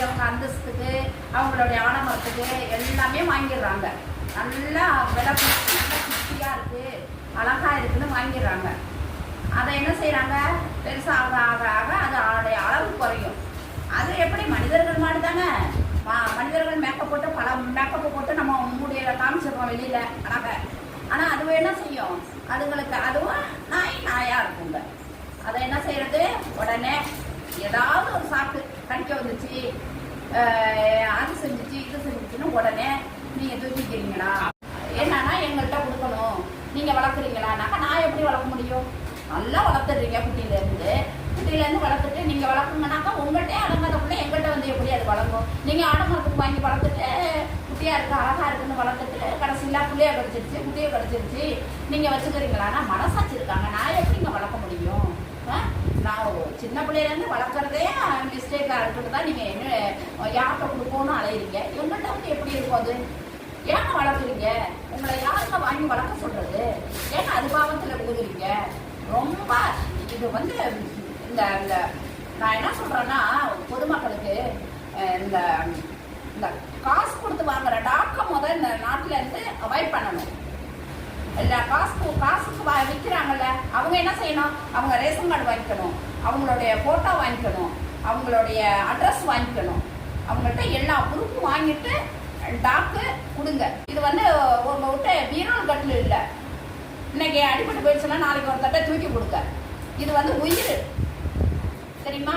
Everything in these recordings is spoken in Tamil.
அவங்க அந்தஸ்துக்கு அவங்களுடைய ஆடம்பரத்துக்கு எல்லாமே வாங்கிடுறாங்க. நல்லா விலை நல்லா குட்டியாக இருக்குது அழகாக இருக்குதுன்னு வாங்கிடுறாங்க. அதை என்ன செய்கிறாங்க, பெருசாக ஆக ஆக அது அதோடைய அளவு குறையும். அது எப்படி மனிதர்கள் மாதிரி தானே, மனிதர்கள் மேக்கப் போட்டு பல மேக்கப்பை போட்டு நம்ம மூடியில் காமிச்சிருக்கோம் வெளியில் அழகாக. ஆனால் அதுவும் என்ன செய்யும், அதுங்களுக்கு அதுவும் நாயாக இருக்குங்க. அதை என்ன செய்கிறது, உடனே ஏதாவது ஒரு சாப்பிட்டு கடிக்க வந்துச்சு, அது செஞ்சிச்சு இது செஞ்சிச்சுன்னு உடனே நீங்கள் தூக்கிக்கிறீங்களா, என்னன்னா எங்கள்கிட்ட கொடுக்கணும், நீங்கள் வளர்க்குறீங்களானாக்கா நான் எப்படி வளர்க்க முடியும்? நல்லா வளர்த்துடுறீங்க குட்டியிலேருந்து வளர்த்துட்டு நீங்கள் வளர்க்குங்கனாக்கா உங்கள்கிட்டே அடங்காதக்குள்ளே எங்கள்கிட்ட வந்து எப்படி அது வளர்க்கும்? நீங்கள் ஆடம்பரத்துக்கு வாங்கி வளர்த்துட்டு குட்டியாக இருக்குது அழகாக இருக்குன்னு வளர்த்துட்டு கடைசியில் குட்டியை கடிச்சிருச்சு நீங்கள் வச்சுக்கிறீங்களான்னா மனசாட்சி இருக்காங்க, நான் எப்படிங்க வளர்க்க முடியும்? நான் சின்ன பிள்ளையிலேருந்து வளர்க்குறதே மிஸ்டேக்காக இருக்கிறது தான் நீங்கள் என்ன யார்கிட்ட கொடுப்போன்னு அலையிறீங்க. எங்கள்கிட்ட வந்து எப்படி இருக்கும் அது? ஏங்க வளர்க்குறீங்க? உங்களை யாருங்க வாங்கி வளர்க்க சொல்கிறது? ஏங்க அது பாவத்தில் விழுகுறீங்க? ரொம்ப இது வந்து இந்த இந்த நான் என்ன சொல்கிறேன்னா, பொதுமக்களுக்கு இந்த இந்த காசு கொடுத்து வாங்குற டாக்கை இந்த நாட்டில் இருந்து அவாய்ட் பண்ணணும். இல்லை காசுக்கு விற்கிறாங்கல்ல, அவங்க என்ன செய்யணும், அவங்க ரேஷன் கார்டு வாங்கிக்கணும், அவங்களுடைய ஃபோட்டோ வாங்கிக்கணும், அவங்களுடைய அட்ரஸ் வாங்கிக்கணும், அவங்கள்ட்ட எல்லா ப்ரூஃபும் வாங்கிட்டு டாக்கு கொடுங்க. இது வந்து உங்க விட்ட வீரல் கட்டில் இல்லை, இன்னைக்கு அடிபட்டு போயிடுச்சுன்னா நாளைக்கு ஒரு தட்டை தூக்கி கொடுக்க. இது வந்து உயிர் தெரியுமா?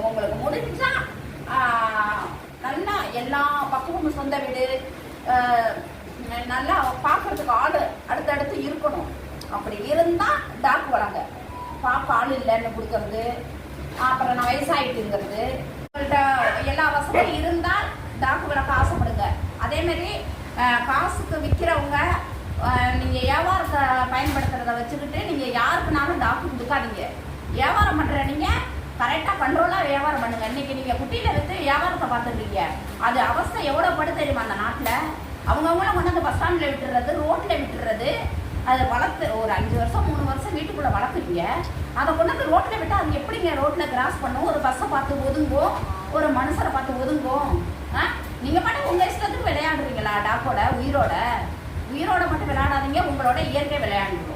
உங்களுக்கு முடிஞ்சா நல்லா எல்லா பக்கமும் சொந்த வீடு நல்லா பார்க்கறதுக்கு ஆள் அடுத்தடுத்து இருக்கணும். அப்படி இருந்தால் டாக் வளங்க. பார்க்க ஆள் இல்லைன்னு கொடுக்கறது, அப்புறம் நான் வயசாகிட்டுங்கிறது, உங்கள்கிட்ட எல்லா வசதியும் இருந்தால் டாக் வளர்க்க ஆசைப்படுங்க. அதேமாரி காசுக்கு விற்கிறவங்க நீங்கள் வியாபாரத்தை பயன்படுத்துகிறத வச்சுக்கிட்டு நீங்கள் யாருக்குனாலும் டாக்கு கொடுக்காதீங்க. வியாபாரம் பண்ணுற நீங்கள் கரெக்டாக கண்ட்ரோலாக வியாபாரம் பண்ணுங்கள். இன்றைக்கி நீங்கள் குட்டியில் விற்று வியாபாரத்தை பார்த்துருக்கீங்க, அது அவஸ்தை எவ்வளோ படு தெரியுமா? அந்த நாட்டில் அவங்கவுங்களும் கொண்டு வந்து பஸ் ஸ்டாண்டில் விட்டுறது, ரோட்டில் விட்டுறது, அதை வளர்த்து ஒரு 5 வருஷம் 3 வருஷம் வீட்டுக்குள்ளே வளர்க்குறீங்க, அதை கொண்டு வந்து ரோட்டில் விட்டால் அது எப்படிங்க ரோட்டில் கிராஸ் பண்ணும்? ஒரு பஸ்ஸை பார்த்து ஒதுங்கும், ஒரு மனுஷரை பார்த்து ஒதுங்கும். நீங்கள் மட்டும் உங்கள் இஷ்டத்துக்கு விளையாடுறீங்களா? டாக்கோட உயிரோட மட்டும் விளையாடாதீங்க, உங்களோட இயற்கை விளையாடுங்க.